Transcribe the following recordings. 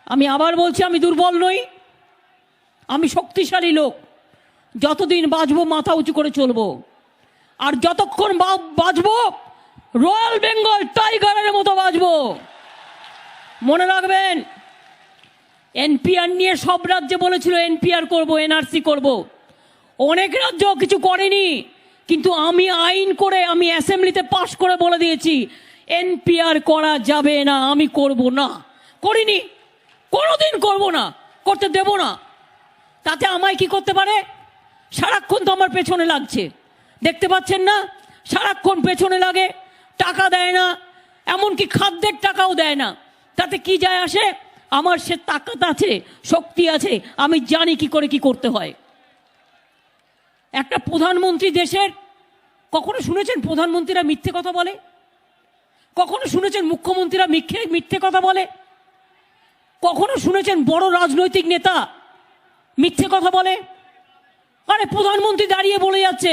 আমি আবার বলছি, আমি দুর্বল নই, আমি শক্তিশালী লোক। যতদিন বাঁচবো মাথা উঁচু করে চলবো, আর যতক্ষণ বাঁচবো রয়্যাল বেঙ্গল টাইগারের মতো বাঁচবো। মনে রাখবেন, এনপিআর নিয়ে সব রাজ্যে বলেছিল এনপিআর করব, এনআরসি করব। অনেক রাজ্য কিছু করেনি, কিন্তু আমি আইন করে, আমি অ্যাসেম্বলিতে পাশ করে বলে দিয়েছি এনপিআর করা যাবে না, আমি করব না। করিনি, কোনোদিন করব না, করতে দেব না। তাতে আমায় কি করতে পারে? সারাক্ষণ তো আমার পেছনে লাগছে, দেখতে পাচ্ছেন না? সারাক্ষণ পেছনে লাগে, টাকা দেয় না, এমনকি খাদ্যের টাকাও দেয় না। তাতে কি যায় আসে? আমার সে তাকাত আছে, শক্তি আছে, আমি জানি কি করে কি করতে হয়। একটা প্রধানমন্ত্রী দেশের, কখনো শুনেছেন প্রধানমন্ত্রীরা মিথ্যে কথা বলে? কখনো শুনেছেন মুখ্যমন্ত্রীরা মিথ্যে কথা বলে? কখনো শুনেছেন বড় রাজনৈতিক নেতা মিথ্যে কথা বলে? আরে প্রধানমন্ত্রী দাঁড়িয়ে বলে যাচ্ছে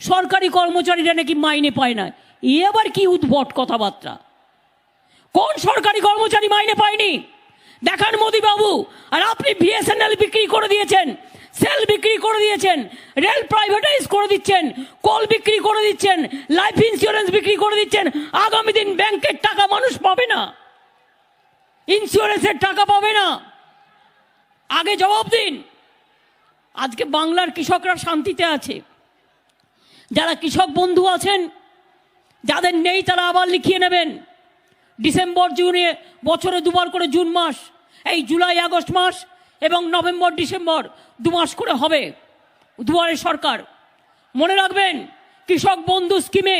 সরকারি কর্মচারীরা নাকি মাইনে পায় না। এ আবার কি উদ্ভট কথাবার্তা? কোন সরকারি কর্মচারী মাইনে পায়নি? দেখান মোদী বাবু। আর আপনি বিএসএনএল বিক্রি করে দিয়েছেন, সেল বিক্রি করে দিয়েছেন, রেল প্রাইভেটাইজ করে দিচ্ছেন, কোল বিক্রি করে দিচ্ছেন, লাইফ ইন্স্যুরেন্স বিক্রি করে দিচ্ছেন। আগামী দিন ব্যাংকের টাকা মানুষ পাবে না, ইন্স্যুরেন্সের টাকা পাবে না। আগে জবাব দিন। আজকে বাংলার কৃষকরা শান্তিতে আছে। যারা কৃষক বন্ধু আছেন, যাদের নেই তারা আবার লিখিয়ে নেবেন। ডিসেম্বর জুনে বছরে দুবার করে জুন মাস, এই জুলাই আগস্ট মাস এবং নভেম্বর ডিসেম্বর 2 মাস করে হবে দুয়ারে সরকার। মনে রাখবেন, কৃষক বন্ধু স্কিমে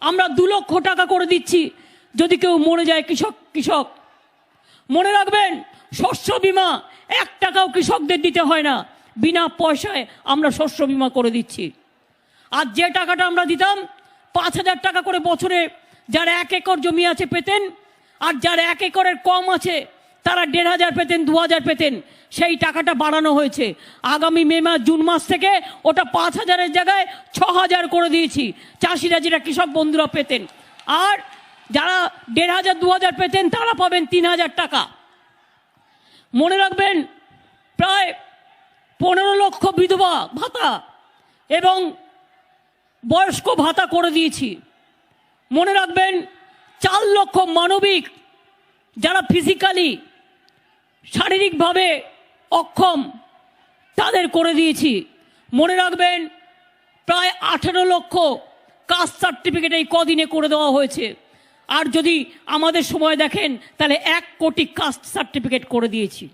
আমরা 2 লক্ষ টাকা করে দিচ্ছি যদি কেউ মরে যায় কৃষক। মনে রাখবেন, শস্য বিমা 1 টাকাও কৃষকদের দিতে হয় না, বিনা পয়সায় আমরা শস্য বিমা করে দিচ্ছি। আর যে টাকাটা আমরা দিতাম 5,000 টাকা করে বছরে, যার 1 একর জমি আছে পেতেন, আর যার 1 একরের কম আছে তারা 1,500 পেতেন, 2,000 পেতেন। সেই টাকাটা বাড়ানো হয়েছে। আগামী জুন মাস থেকে ওটা 5,000-এর জায়গায় 6,000 করে দিয়েছি, চাষিরা যেটা কৃষক বন্ধুরা পেতেন। আর যারা 1,500, 2,000 পেতেন তারা পাবেন 3,000 টাকা। মনে রাখবেন, প্রায় 15 লক্ষ বিধবা ভাতা এবং বয়স্ক ভাতা করে দিয়েছি। মনে রাখবেন, 4 লক্ষ মানবিক, যারা ফিজিক্যালি শারীরিকভাবে অক্ষম, তাদের করে দিয়েছি। মনে রাখবেন, প্রায় 18 লক্ষ কাস্ট সার্টিফিকেট এই কদিনে করে দেওয়া হয়েছে। আর যদি আমাদের সময় দেখেন তাহলে 1 কোটি কাস্ট সার্টিফিকেট করে দিয়েছি।